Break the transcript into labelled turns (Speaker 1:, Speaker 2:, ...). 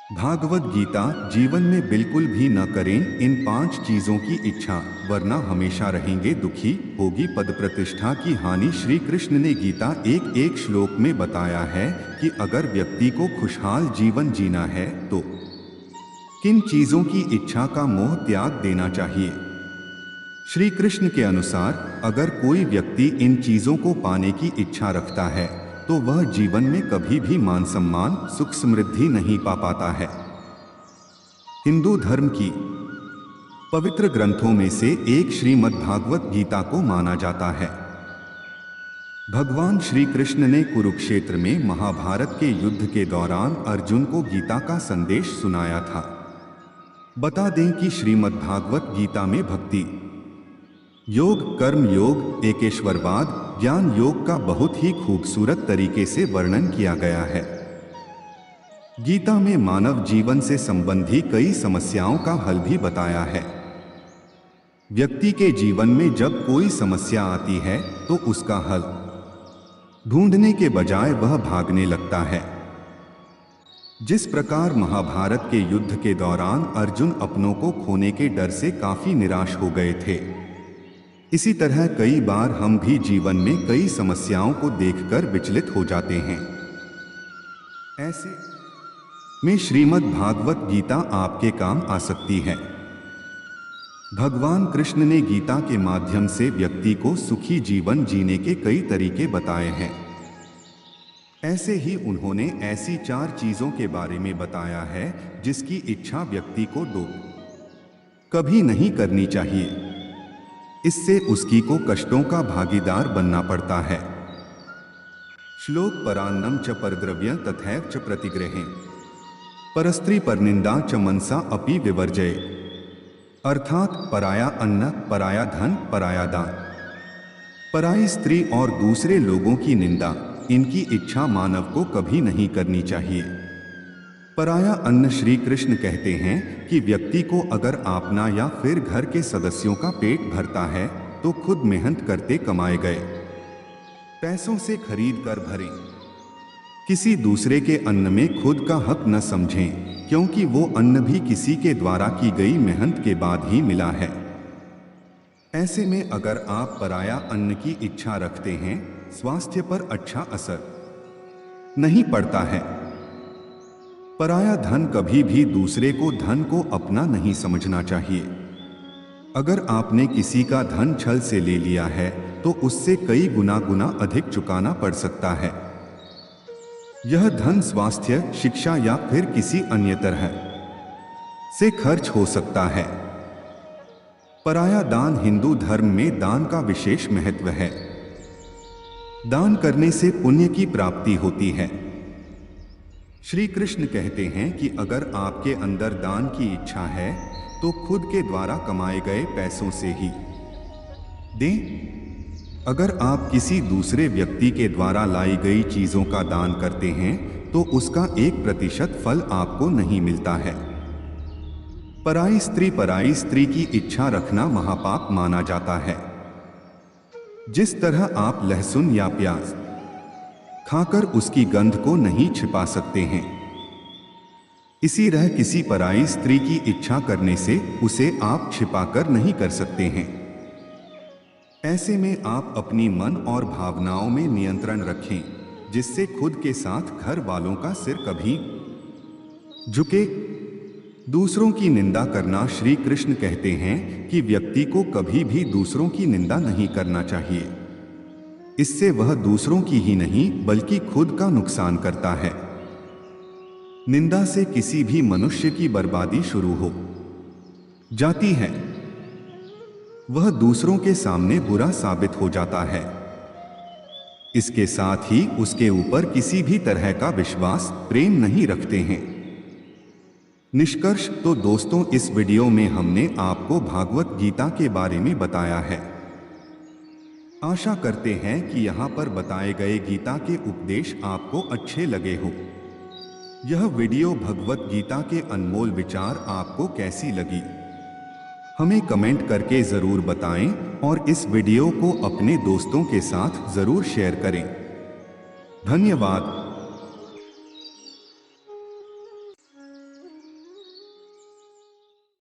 Speaker 1: भागवत गीता जीवन में बिल्कुल भी न करें इन 5 चीजों की इच्छा, वरना हमेशा रहेंगे दुखी, होगी पद प्रतिष्ठा की हानि। श्री कृष्ण ने गीता एक एक श्लोक में बताया है कि अगर व्यक्ति को खुशहाल जीवन जीना है तो किन चीजों की इच्छा का मोह त्याग देना चाहिए। श्री कृष्ण के अनुसार अगर कोई व्यक्ति इन चीजों को पाने की इच्छा रखता है तो वह जीवन में कभी भी मान सम्मान सुख समृद्धि नहीं पा पाता है। हिंदू धर्म की पवित्र ग्रंथों में से एक श्रीमद् भागवत गीता को माना जाता है। भगवान श्री कृष्ण ने कुरुक्षेत्र में महाभारत के युद्ध के दौरान अर्जुन को गीता का संदेश सुनाया था। बता दें कि श्रीमद् भागवत गीता में भक्ति योग, कर्म योग, एकेश्वरवाद, ज्ञान योग का बहुत ही खूबसूरत तरीके से वर्णन किया गया है। गीता में मानव जीवन से संबंधी कई समस्याओं का हल भी बताया है। व्यक्ति के जीवन में जब कोई समस्या आती है तो उसका हल ढूंढने के बजाय वह भागने लगता है। जिस प्रकार महाभारत के युद्ध के दौरान अर्जुन अपनों को खोने के डर से काफी निराश हो गए थे, इसी तरह कई बार हम भी जीवन में कई समस्याओं को देखकर विचलित हो जाते हैं। ऐसे में श्रीमद् भागवत गीता आपके काम आ सकती है। भगवान कृष्ण ने गीता के माध्यम से व्यक्ति को सुखी जीवन जीने के कई तरीके बताए हैं। ऐसे ही उन्होंने ऐसी 4 चीजों के बारे में बताया है जिसकी इच्छा व्यक्ति को कभी नहीं करनी चाहिए। इससे उसकी को कष्टों का भागीदार बनना पड़ता है। श्लोक परान्नम च परद्रव्य तथैव च प्रतिग्रहें परस्त्री परनिंदा च मनसा अपि विवर्जय। अर्थात पराया अन्न, पराया धन, पराया दान, पराई स्त्री और दूसरे लोगों की निंदा, इनकी इच्छा मानव को कभी नहीं करनी चाहिए। पराया अन्न श्री कृष्ण कहते हैं कि व्यक्ति को अगर अपना या फिर घर के सदस्यों का पेट भरता है तो खुद मेहनत करते कमाए गए पैसों से खरीद कर भरें। किसी दूसरे के अन्न में खुद का हक न समझें, क्योंकि वो अन्न भी किसी के द्वारा की गई मेहनत के बाद ही मिला है। ऐसे में अगर आप पराया अन्न की इच्छा रखते हैं, स्वास्थ्य पर अच्छा असर नहीं पड़ता है। पराया धन कभी भी दूसरे को धन को अपना नहीं समझना चाहिए। अगर आपने किसी का धन छल से ले लिया है तो उससे कई गुना अधिक चुकाना पड़ सकता है। यह धन स्वास्थ्य, शिक्षा या फिर किसी अन्य तरह से खर्च हो सकता है। पराया दान हिंदू धर्म में दान का विशेष महत्व है। दान करने से पुण्य की प्राप्ति होती है। श्री कृष्ण कहते हैं कि अगर आपके अंदर दान की इच्छा है तो खुद के द्वारा कमाए गए पैसों से ही दें। अगर आप किसी दूसरे व्यक्ति के द्वारा लाई गई चीजों का दान करते हैं तो उसका 1% फल आपको नहीं मिलता है। पराई स्त्री की इच्छा रखना महापाप माना जाता है। जिस तरह आप लहसुन या प्याज खाकर उसकी गंध को नहीं छिपा सकते हैं, इसी तरह किसी पराई स्त्री की इच्छा करने से उसे आप छिपाकर नहीं कर सकते हैं। ऐसे में आप अपनी मन और भावनाओं में नियंत्रण रखें, जिससे खुद के साथ घर वालों का सिर कभी झुके। दूसरों की निंदा करना श्री कृष्ण कहते हैं कि व्यक्ति को कभी भी दूसरों की निंदा नहीं करना चाहिए। इससे वह दूसरों की ही नहीं बल्कि खुद का नुकसान करता है। निंदा से किसी भी मनुष्य की बर्बादी शुरू हो जाती है। वह दूसरों के सामने बुरा साबित हो जाता है। इसके साथ ही उसके ऊपर किसी भी तरह का विश्वास, प्रेम नहीं रखते हैं। निष्कर्ष तो दोस्तों, इस वीडियो में हमने आपको भागवत गीता के बारे में बताया है। आशा करते हैं कि यहाँ पर बताए गए गीता के उपदेश आपको अच्छे लगे हो। यह वीडियो भगवत गीता के अनमोल विचार आपको कैसी लगी, हमें कमेंट करके जरूर बताएं और इस वीडियो को अपने दोस्तों के साथ जरूर शेयर करें। धन्यवाद।